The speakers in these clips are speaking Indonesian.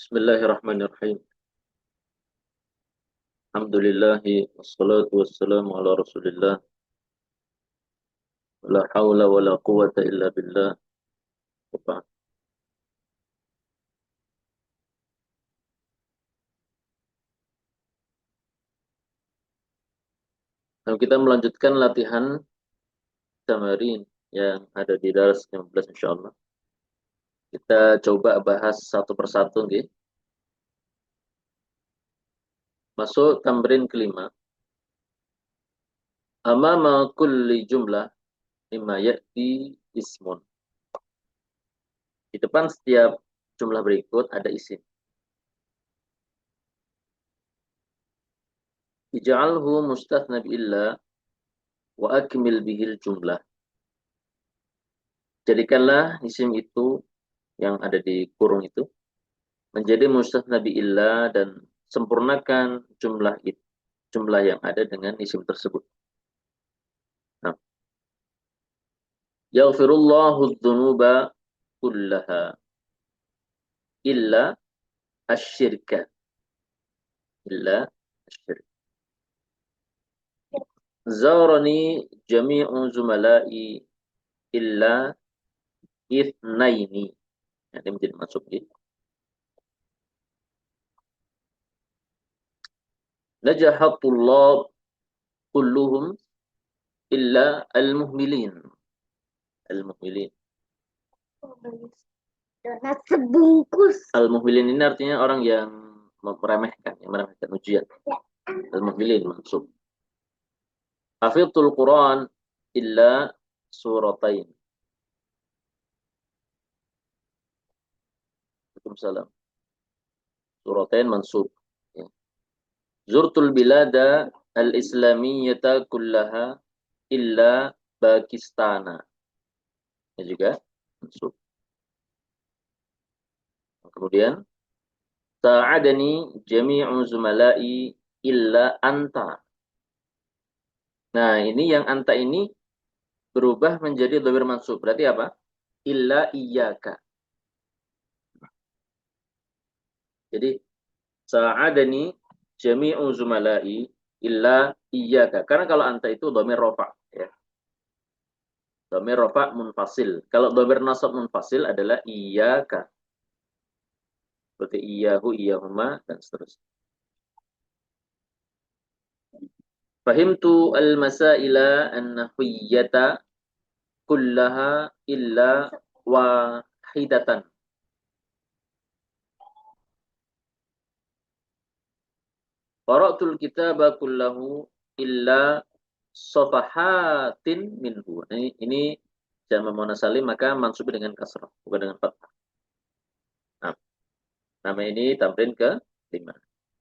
Bismillahirrahmanirrahim. Alhamdulillahi wassalatu wassalamu ala Rasulillah. La haula wa la quwwata illa billah. Wa ba'd. Nah, kita melanjutkan latihan tamarin yang ada di daras 15 insyaallah. Kita coba bahas satu persatu nggih. Masuk tamrin kelima. Amama kulli jumlah mimma ya'ti ismun. Di depan setiap jumlah berikut ada isim. Ij'alhu mustathna bi illa wa akmil bihil jumlah. Jadikanlah isim itu yang ada di kurung itu menjadi mustatsna bi illa dan sempurnakan jumlah yang ada dengan isim tersebut. Nah, yaghfirullahu dzunuba kullaha illa asyirka. Illa asyirka. Zarani jami'u zumalai illa ithnaini. Nah, ini menjadi masuk di najahatullah kulluhum illa al-muhmilin. Al-muhmilin. Donat sebungkus. Al-muhmilin ini artinya orang yang meremehkan ujian. Ya. Al-muhmilin maksud. Hafidhul Quran illa suratain. Waalaikumsalam. Suratain mansub. Ya. Zurtul bilada al-islamiyyata kullaha illa Pakistana. Ya juga mansub. Kemudian sa'adani jami'u zumalai illa anta. Nah, ini yang anta ini berubah menjadi dhamir mansub. Berarti apa? Illa iyyaka. Jadi sa'adani jami'u zumalai illa iyyaka. Karena kalau anta itu dhamir rafa, ya. Dhamir rafa munfasil. Kalau dhamir nasab munfasil adalah iyyaka. Seperti iyyahu, iyyahuma dan seterusnya. Fahimtu al-masaila an-nahwiyyata kullaha illa wahidatan. Qara'tul kitaba kullahu illa safahatin minhu. Ini jamak muannas salim maka mansub dengan kasrah, bukan dengan fathah. Nah, nama ini tamrin ke-5.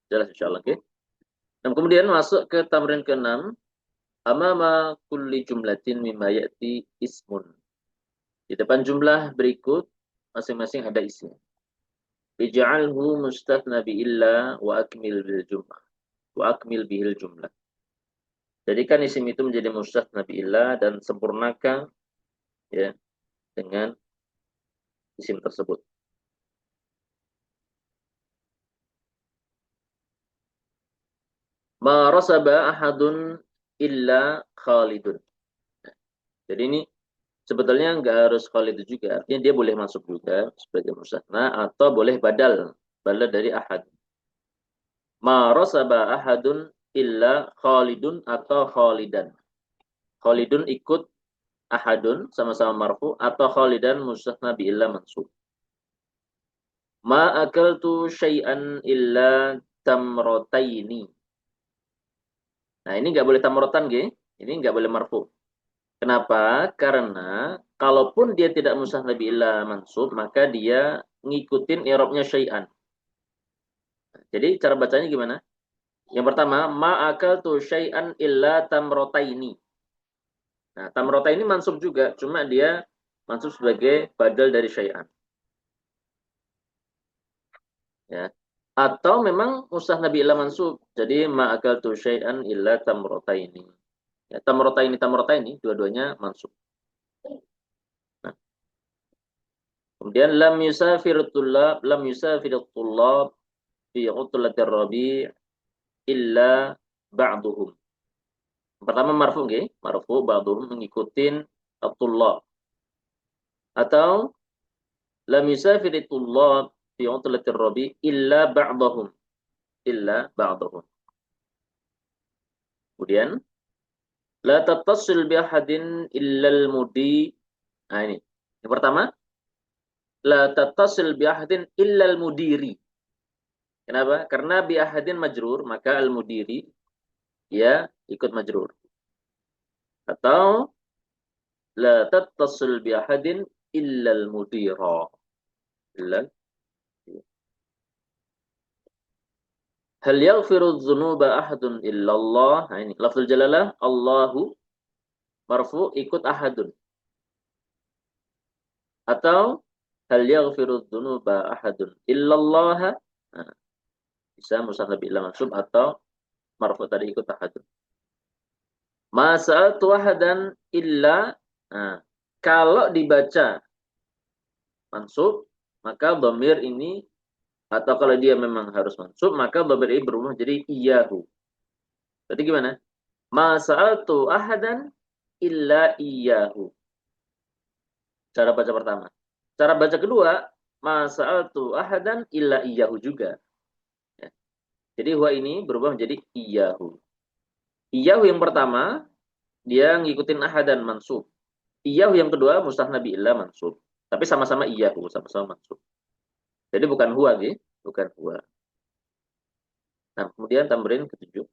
Jelas insyaallah, oke. Dan kemudian masuk ke tamrin ke-6. Amama kulli jumlatin mimma ya'ti ismun. Di depan jumlah berikut masing-masing ada isim. Ij'alhu mustathna bi illa wa akmil bil jumlah. Wa akmil bihil jumlah. Jadikan isim itu menjadi mustathna bi illa dan sempurnakan ya dengan isim tersebut. Ma rasaba ahadun illa Khalidun. Jadi ini sebetulnya nggak harus Khalid juga. Artinya dia boleh masuk juga sebagai mustathna atau boleh badal dari ahad. Ma rasaba ahadun illa Khalidun atau Khalidan. Khalidun ikut ahadun sama-sama marfu atau Khalidan mustathna bi illa mansub. Ma akaltu syai'an illa tamrotaini. Nah, ini nggak boleh tamrotan, ge. Ini nggak boleh marfu. Kenapa? Karena kalaupun dia tidak mustathna bi illa mansub, maka dia ngikutin i'rabnya syai'an. Jadi cara bacanya gimana? Yang pertama, ma akaltu syai'an illa tamrotaini. Nah, tamrotaini mansub juga, cuma dia mansub sebagai badal dari syai'an. Ya. Atau memang mustathna bi illa mansub. Jadi ma akaltu syai'an illa tamrotaini. Ya, tamrotaini dua-duanya mansub. Nah. Kemudian lam yusafirut tullab fi utlatir rabi' illa ba'duhum. Pertama marfu nggih, marfu ba'duhum mengikutin at-tullab. Atau lam yusafirit tullab fi utlatir rabi' illa ba'dahum. Kemudian la tattasil bi ahadin illa al-mudi. Nah ini. Yang pertama, la tattasil bi ahadin illa al-mudiri. Kenapa? Karena bi ahadin majrur, maka al-mudiri ya ikut majrur. Atau la tattasil bi ahadin illa al-mudira. Illa. Hal yaghfiru dzunuba ahadun illallah. Nah ini lafzul jalalah Allahu marfu ikut ahadun. Atau hal yaghfiru dzunuba ahadun illallah. Nah, bisa musannaf illa mansub atau marfu tadi ikut ahadun. Ma sa'altu ahadan illa. Nah, kalau dibaca mansub maka dhamir ini atau kalau dia memang harus mansub maka dhamir ini berubah jadi iyyahu. Berarti gimana? Ma sa'altu ahadan illa iyyahu. Cara baca pertama. Cara baca kedua, ma sa'altu ahadan illa iyyahu juga. Ya. Jadi huwa ini berubah menjadi iyyahu. Iyyahu yang pertama, dia ngikutin ahadan mansub. Iyyahu yang kedua, mustahna bi illa mansub. Tapi sama-sama iyyahu, sama-sama mansub. Jadi bukan huwa, gitu. Bukan huwa. Nah, kemudian tamrin ketujuh.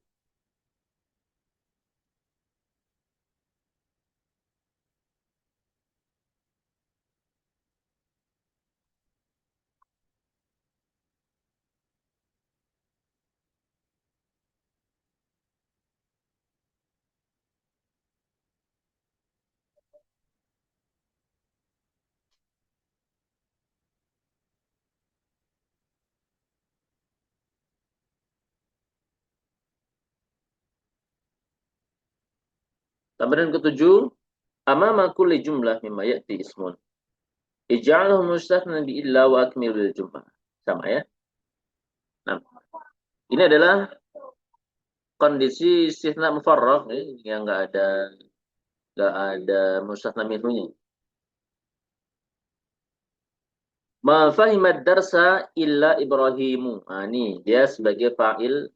Tamrin ketujuh, amama kulli jumlah mimma ya'ti ismun. Ij'alhu mustahna bi illa wa akmilul jumlah. Sama ya. Nah, ini adalah kondisi istitsna mufarragh yang enggak ada mustahna minhunya. Ma fahimat darsa illa Ibrahimu. Nah, ini dia sebagai fa'il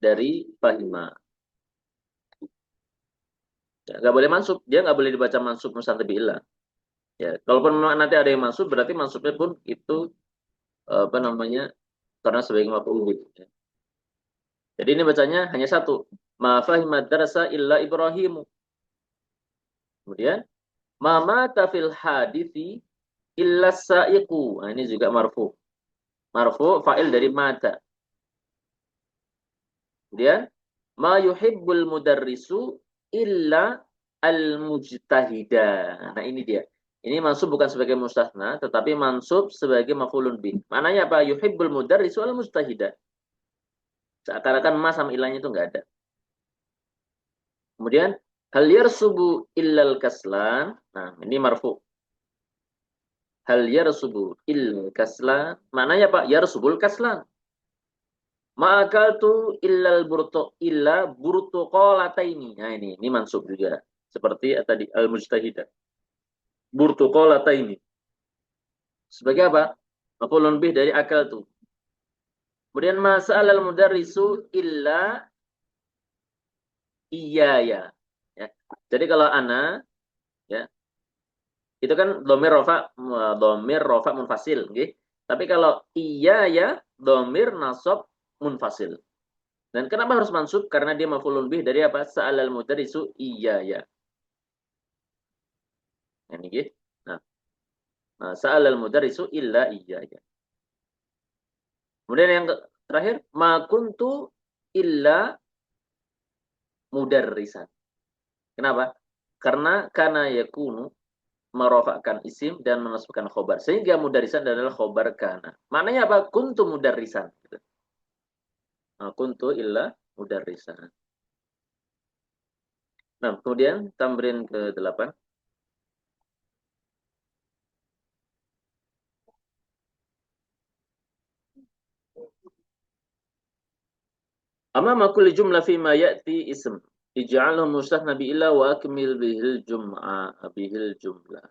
dari fahima. Ya, nggak boleh mansub. Dia nggak boleh dibaca mansub mustanad billah. Ya, kalaupun memang nanti ada yang mansub, berarti mansubnya pun itu apa namanya? Karena sebagai maf'ul bih. Ya. Jadi ini bacanya hanya satu. Ma fahimat darsa illa Ibrahimu. Kemudian ma mata fil hadithi illa sa'iqu. Nah, ini juga marfu. Marfu fa'il dari mata. Kemudian ma yuhibbul mudarrisu illa al-mujtahida. Nah, ini dia. Ini mansub bukan sebagai mustahna, tetapi mansub sebagai maf'ulun bih. Maknanya apa? Yuhibbul mudarrisu al-mujtahida. Seakan-akan ma sama ilahnya itu enggak ada. Kemudian hal yarsubu illal kaslan. Nah, ini marfu. Hal yarsubu illal kaslan. Maknanya apa? Yarsubul kaslan. Ma'akaltu illa burtuqalataini. Nah, ini mansub juga. Seperti tadi al-mujtahidah. Burtuqalataini. Sebagai apa? Maf'ulun bih dari akal tuh. Kemudian masa'al al-mudarrisu illa iyaya. Ya. Jadi kalau ana ya, itu kan dhamir rafa munfasil, nggih. Tapi kalau iyaya dhamir nasab munfasil. Dan kenapa harus mansub? Karena dia maf'ulun bih dari apa? Sa'alal mudarrisu iyaya. Ini gitu. Nah, sa'alal mudarrisu illa iyaya. Kemudian yang terakhir, ma kuntu illa mudarrisan. Kenapa? Karena yakunu merofakkan isim dan menasbahkan khobar. Sehingga mudarrisan adalah khobar kana. Maknanya apa? Kuntu mudarrisan. Nah, kuntu illa mudarrisan. Nah, kemudian tamrin ke-8. Amama kulli jumlah fima ya'ti ism. Ij'alhu mustathna bi illa wa akmil bihil jum'a bihil jumlah.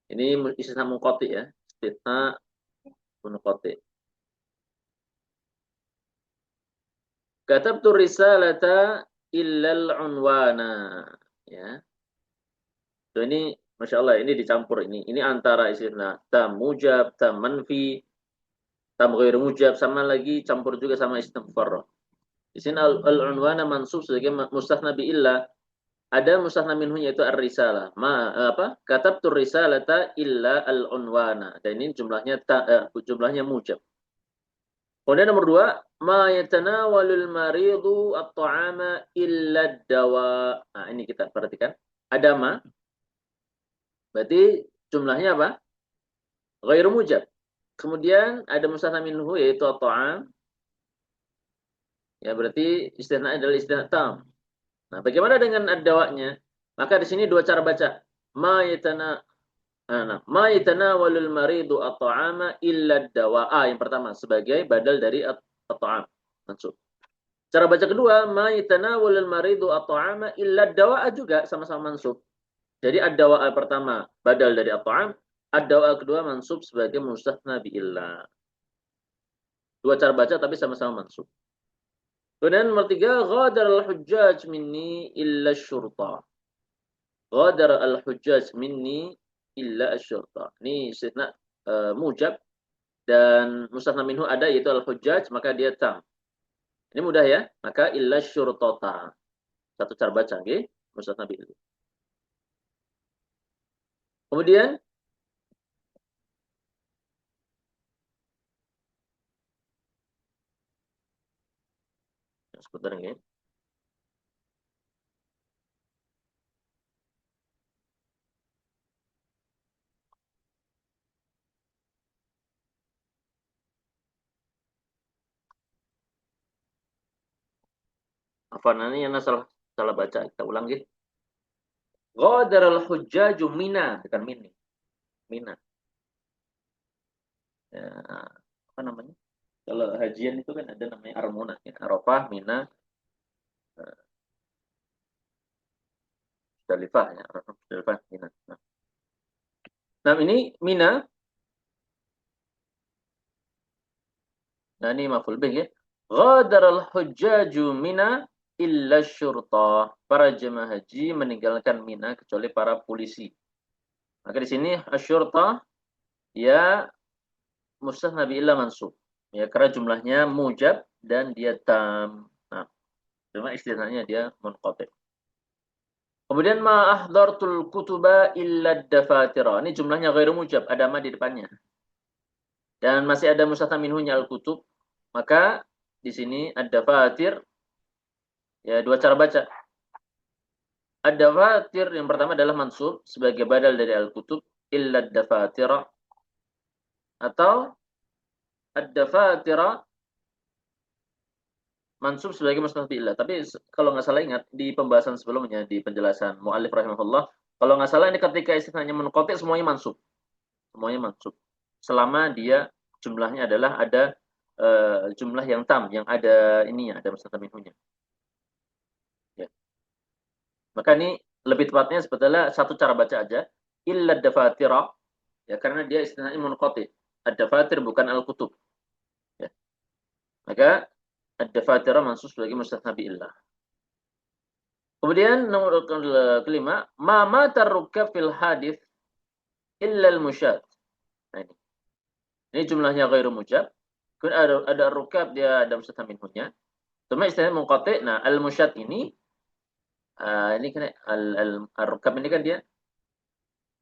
Ini istisna munqati ya. Istisna munqati. Katabtu risalata illal unwana. Ya. So ini Masya Allah ini dicampur ini. Ini antara istisna tam mujab, tam manfi, tam ghair mujab sama lagi campur juga sama istisna mufarrad. Di sini al-unwana mansub sebagai mustathna bi illa. Ada mustathna minhu yaitu ar-risalah. Apa? Katabtu risalata illa al-unwana. Dan ini jumlahnya mujab. Kemudian nomor dua, ma yatanawalul maridu at-ta'ama illa dawa. Nah, ini kita perhatikan. Ada ma, berarti jumlahnya apa? Ghairu mujab. Kemudian ada mustathna minhu yaitu at-ta'am. Ya, berarti istisna adalah istisna tam. Nah, bagaimana dengan ad-dawanya? Maka di sini dua cara baca. Ma yatana ma yatanawalul maridu at-ta'ama illa dawa. Yang pertama sebagai badal dari at-ta'am. Mansub. Cara baca kedua, ma yatanawalul maridu at-ta'ama illa dawa juga sama-sama mansub. Jadi ad-dawa pertama badal dari at-ta'am, ad-dawa kedua mansub sebagai mustathna bi illa. Dua cara baca tapi sama-sama mansub. Kemudian nomor tiga, ghadar al-hujjaj minni illa syurta. Ghadar al-hujjaj minni illa syurta. Ini istisna mujab dan mustathna minhu ada yaitu al-hujjaj maka dia tam. Ini mudah ya. Maka illa syurtata. Satu cara baca nggih, mustathna bi illa. Kemudian sebentar nggih. Afwan ini yang salah salah baca. Kita ulang nggih. Ghadar al-hujjaju mina, bukan mini. Mina. Ya, apa namanya? Kalau hajian itu kan ada namanya Armunah, ya. Arafah, Mina, Musdalifah, ya. Arafah, Musdalifah, Mina. Nah, ini Mina. Nah, ini maf'ul bih ya. Ghadar al-hujjaju Mina illa syurta. Para jemaah haji meninggalkan Mina kecuali para polisi. Maka di sini asyurta ya mustathna bi illa mansub. Ya, karena jumlahnya mujab dan dia tam. Nah, cuma istilahnya dia munqati. Kemudian ma ahdartul kutuba illa dafatira. Ini jumlahnya ghairu mujab, ada ma di depannya. Dan masih ada mustathna minhunya al-kutub. Maka di sini ad-dafatir ya dua cara baca. Ad-dafatir yang pertama adalah mansub sebagai badal dari al-kutub illa dafatira atau ad-dafatira mansub sebagai mustathna billah. Tapi kalau nggak salah ingat di pembahasan sebelumnya di penjelasan muallif rahimahullah, kalau nggak salah ini ketika istilahnya munqati semuanya mansub. Semuanya mansub. Selama dia jumlahnya adalah ada jumlah yang tam, yang ada ininya, ada mustathna minhunya. Ya. Maka ini lebih tepatnya sebetulnya satu cara baca aja. Illa dafatira ya karena dia istilahnya munqati. Ad-dafatir bukan al-kutub. Ya. Maka ad-dafatira mansub sebagai mustathna billah. Kemudian nomor kelima, ma matar rukab fil hadis illa al-musyad. Nah, ini jumlahnya ghairu mujab. Kemudian ada rukab dia ada mustathna minhunya. Cuma istilahnya munqati. Nah, al-musyad ini kan al-rukab ini kan dia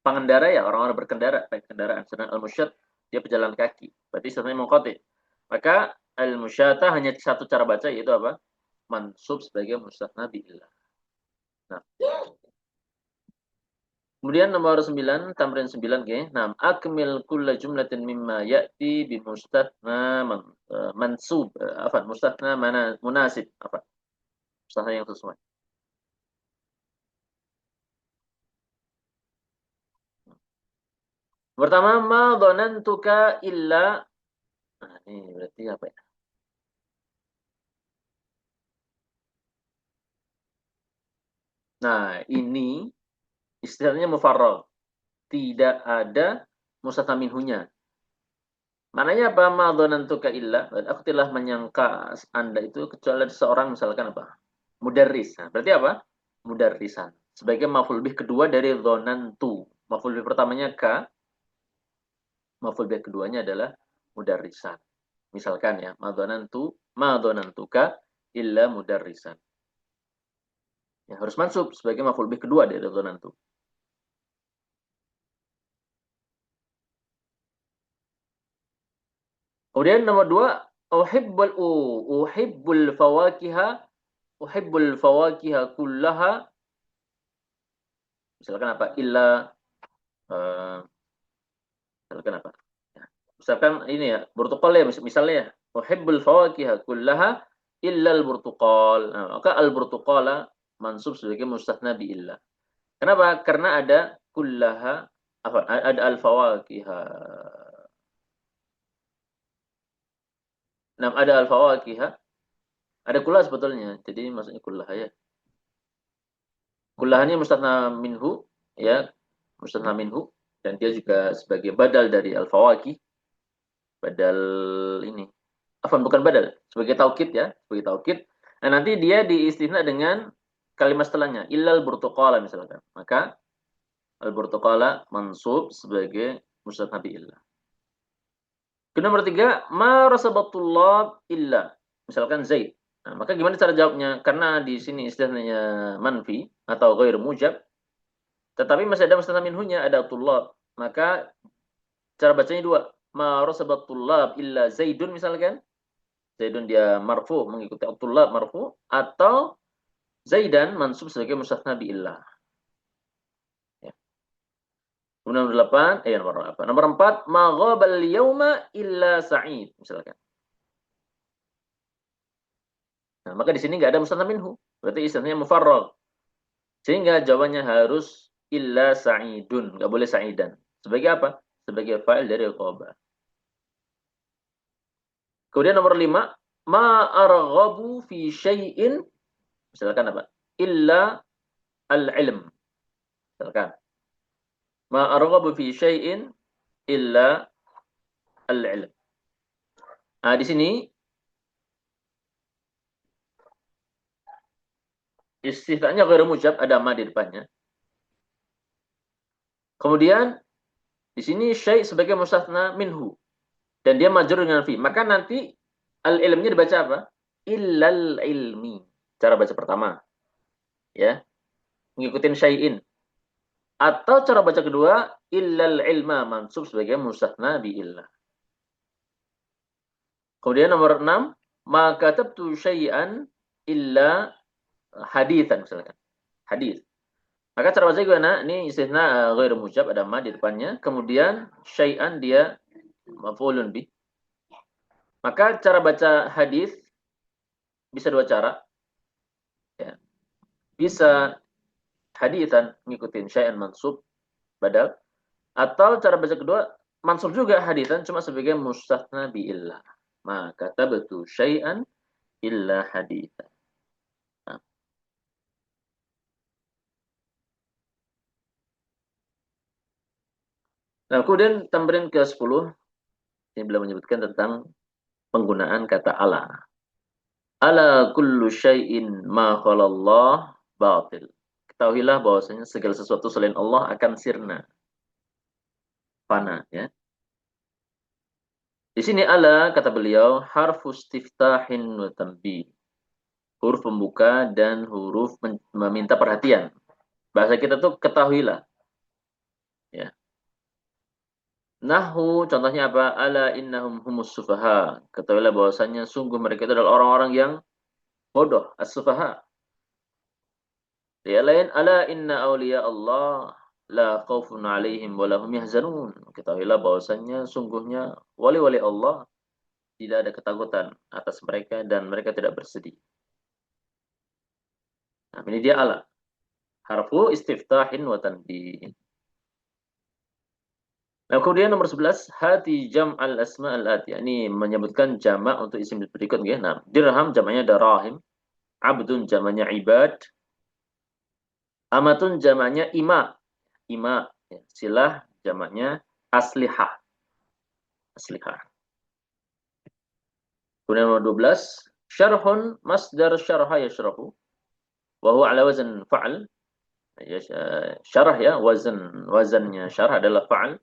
pengendara ya, orang-orang berkendara, baik kendaraan. Sedangkan al-musyad dia pejalan kaki. Berarti istilahnya munqati. Maka al-musyata hanya satu cara baca yaitu apa? Mansub sebagai mustathna billah. Nah, kemudian nomor 9, tamrin 9 nggih. Nah, akmil kulla jumlatin mimma ya'ti bi mustathna mansub, mustathna mana munasib, mustathna yang sesuai. Pertama, ma dhanantuka illa Nah, ini berarti apa ya? Nah, ini istilahnya mufarrag. Tidak ada mustatsna minhunya. Maknanya apa? Ma dzanantuka illa. Aku telah menyangka Anda itu kecuali ada seorang misalkan apa? Mudarris. Nah, berarti apa? Mudarrisan. Sebagai maf'ul bih kedua dari dzanantu. Maf'ul bih pertamanya ka, maf'ul bih keduanya adalah mudarrisan. Misalkan ya, ma dzanantuka illa mudarrisan. Ya, harus mansub sebagai maf'ul bih kedua dari dzanantu. Kemudian nomor dua, uhibbul fawakiha, uhibbul fawakiha kullaha. Misalkan apa? Uh, misalkan apa? Ya. Misalkan ini ya, burtukal ya, misalnya ya. Uhibbul fawakiha kullaha illal burtukal. Nah, maka al burtukala mansub sebagai mustatsna bi illa. Kenapa? Karena ada kullaha, apa? Ada al fawakiha. Nah, ada al fawakiha. Ada kullah sebetulnya. Jadi maksudnya kullaha ya. Kullahannya mustatsna minhu ya, mustatsna minhu, dan dia juga sebagai badal dari al fawakih, badal ini. Afwan, bukan badal, sebagai taukid ya, sebagai taukid. Nah, nanti dia diistisna dengan kalimat setelahnya, illal burtuqala misalkan. Maka al burtuqala mansub sebagai mustatsna bi illah. Kemudian nomor tiga, ma rasabatullah illa. Misalkan Zaid. Nah, maka gimana cara jawabnya? Karena di sini istilahnya manfi atau ghair mujab, tetapi masih ada mustatsna minhunya, ada tullab. Maka cara bacanya dua. Ma rasabat tullab illa Zaidun misalkan. Zaidun dia marfu mengikuti tullab marfu, atau Zaidan mansub sebagai mustatsna bi illah. Ya. Kemudian nomor 8, nomor apa? Nomor 4, ma ghabal yauma illa Sa'id misalkan. Nah, maka di sini nggak ada mustatsna minhu. Berarti istilahnya mufarrag. Sehingga jawabannya harus illa Sa'idun, nggak boleh Sa'idan. Sebagai apa? Sebagai fa'il dari ghaba. Kemudian nomor 5, ma arghabu fi syai'in, misalkan apa? Illa al-ilm. Misalkan, ma arghabu fi syai'in illa al-ilm. Nah, di sini istilahnya ghairu mujab, ada ma di depannya. Kemudian di sini syai' sebagai mustatsna minhu dan dia majrur dengan fi. Maka nanti al-ilmnya dibaca apa? Illal ilmi. Cara baca pertama, ya. Ngikutin syai'in. Atau cara baca kedua, illal ilma mansub sebagai mustatsna bi illah. Kemudian nomor 6, maka tabtu syai'an illa hadithan misalkan. Hadis. Maka cara baca gimana? Ini istisna ghair mujab, ada ma di depannya. Kemudian syai'an dia maf'ulun bi. Maka cara baca hadis bisa dua cara. Ya. Bisa hadithan ngikutin syai'an mansub badal, atau cara baca kedua mansub juga hadithan cuma sebagai mustatsna bi illah. Maka tabtu syai'an illa hadithan. Nah, nah, kemudian tamrin ke-10 ini belum menyebutkan tentang penggunaan kata ala. Ala kullu syai'in ma khalallah batil. Ketahuilah bahwasanya segala sesuatu selain Allah akan sirna, fana ya. Di sini ala kata beliau harfu istiftahin wa tanbih. Huruf pembuka dan huruf meminta perhatian. Bahasa kita tuh ketahuilah ya. Nahu contohnya apa? Ala innahum humus sufaha. Ketahuilah bahwasanya sungguh mereka itu adalah orang-orang yang bodoh, as-sufaha. Ya lain, ala inna awliya Allah la khaufun alaihim wa lahum yahzanun. Ketahuilah bahwasanya sungguhnya wali-wali Allah tidak ada ketakutan atas mereka dan mereka tidak bersedih. Nah, ini dia ala. Harfu istiftahin wa tanbih. Nah, kemudian nomor 11, hati jam al asma al ati. Ini menyebutkan jamak untuk isim berikut ya. Nah, dirham jamaknya darahim, abdun jamaknya ibad, amatun jamaknya ima. Ima, ya. Silah jamaknya aslihah. Aslihah. Kemudian nomor 12, syarhun masdar syarha yashrahu wa huwa ala wazn fa'al. Ya, syarah ya, wazannya syarah adalah fa'al.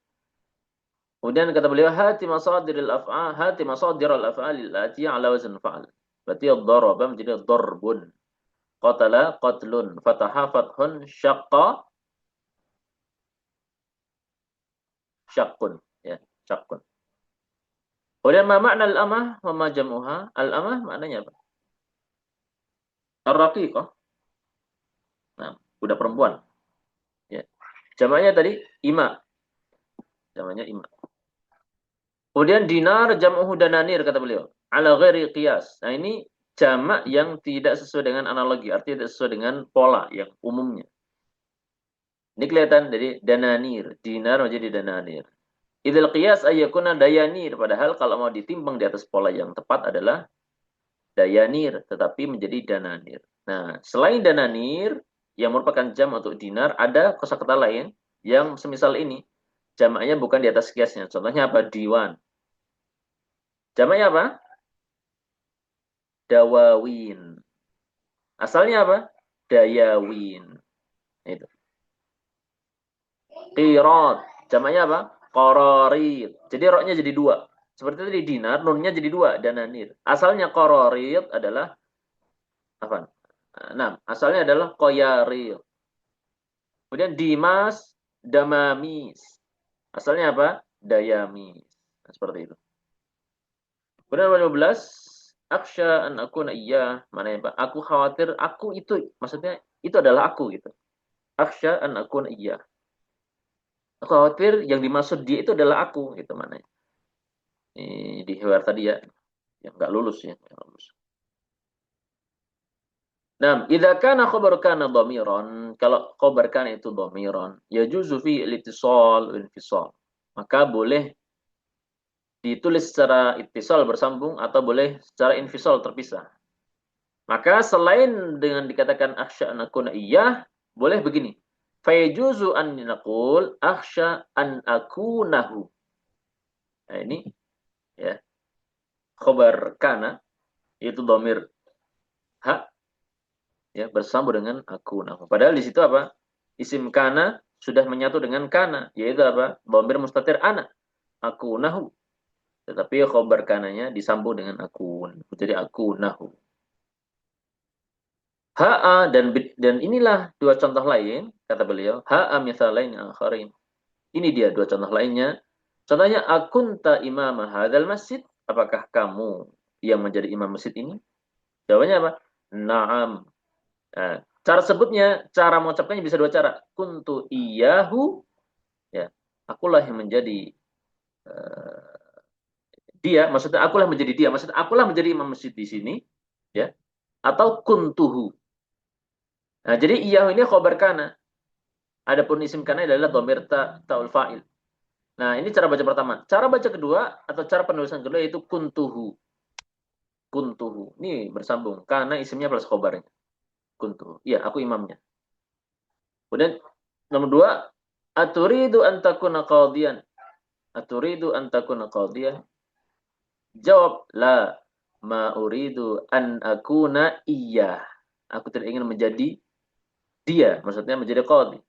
Kemudian kata beliau hati masadiril af'alil atiyah ala wazn fa'al. Berarti daraba menjadi darbun. Qatala qatlun, fataha fathun, syaqqa syaqqun, ya, syaqqun. Kemudian ma makna al-amah wa ma jam'uha? Al-amah maknanya apa? Ar-raqiqah. Nah, budak perempuan, ya. Jamaknya tadi ima, jamaknya ima. Kemudian dinar jam'uhu dananir kata beliau. Ala ghairi qiyas. Nah, ini jamak yang tidak sesuai dengan analogi, artinya tidak sesuai dengan pola yang umumnya. Ini kelihatan dari dananir, dinar menjadi dananir. Idzal qiyas ayyakuna dayanir, padahal kalau mau ditimbang di atas pola yang tepat adalah dayanir, tetapi menjadi dananir. Nah, selain dananir yang merupakan jam untuk dinar, ada kosakata lain yang semisal ini. Jamaknya bukan di atas kiasnya. Contohnya apa? Diwan. Jamaknya apa? Dawawin. Asalnya apa? Dayawin. Itu. Qirat. Jamaknya apa? Qararid. Jadi roknya jadi dua. Seperti tadi dinar, nunnya jadi dua. Dananir. Asalnya qararid adalah apa? Nah, asalnya adalah qayarid. Kemudian dimas, damamis. Asalnya apa? Dayamis. Nah, seperti itu. Kemudian nomor 15, aksya an akuna iya, mana ya Pak? Aku khawatir aku itu, maksudnya itu adalah aku gitu. Aksya an akuna iya. Aku khawatir yang dimaksud dia itu adalah aku gitu mana. Ini di hewan tadi ya, yang nggak lulus ya, yang lulus. Nah, idza kana khabar kana dhamiran, kalau khabar kana itu dhamiran, yajuzu fi al-ittisal wal infisal. Maka boleh ditulis secara ittisal bersambung atau boleh secara infisal terpisah. Maka selain dengan dikatakan akhsha an akuna iya, boleh begini. Fayajuzu an naqul akhsha an akunahu. Nah, ini ya, khabar kana itu dhamir ha ya bersambung dengan akunahu. Padahal di situ apa? Isim kana sudah menyatu dengan kana, yaitu apa? Dhamir mustatir ana, akunahu. Tetapi khabar kananya disambung dengan akun. Jadi akunahu. Ha'a dan inilah dua contoh lain kata beliau. Ha'a mithalain akharin. Ini dia dua contoh lainnya. Contohnya akunta imam hadzal masjid? Apakah kamu yang menjadi imam masjid ini? Jawabannya apa? Naam. Nah, cara sebutnya, cara mengucapkannya bisa dua cara. Kuntu iyahu, ya. Akulah yang menjadi uh, dia, maksudnya akulah menjadi dia, maksudnya akulah menjadi imam masjid di sini, ya. Atau kuntuhu. Nah, jadi iyahu ini khobar kana. Adapun isim kana adalah dhamir ta'ul fa'il. Nah, ini cara baca pertama. Cara baca kedua atau cara penulisan kedua yaitu kuntuhu. Kuntuhu. Ini bersambung karena isimnya plus khobarnya. Kuntuhu. Iya, aku imamnya. Kemudian nomor dua, aturidu an takuna qadiyan. Aturidu an takuna qadiyan. Jawab la, ma uridu an akuna iya. Aku tidak ingin menjadi dia, maksudnya menjadi qadhi.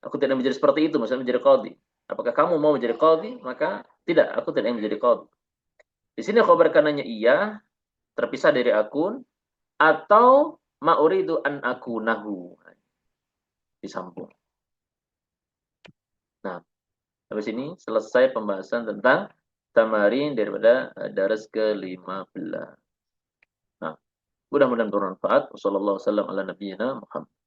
Aku tidak menjadi seperti itu, maksudnya menjadi qadhi. Apakah kamu mau menjadi qadhi? Maka tidak, aku tidak ingin menjadi qadhi. Di sini khabar kanannya iya, terpisah dari akun, atau ma'uridu an akunahu. Disambung. Nah, habis ini selesai pembahasan tentang tamarin daripada daras ke-15. Nah, mudah-mudahan bermanfaat. Wassalamualaikum warahmatullahi wabarakatuh.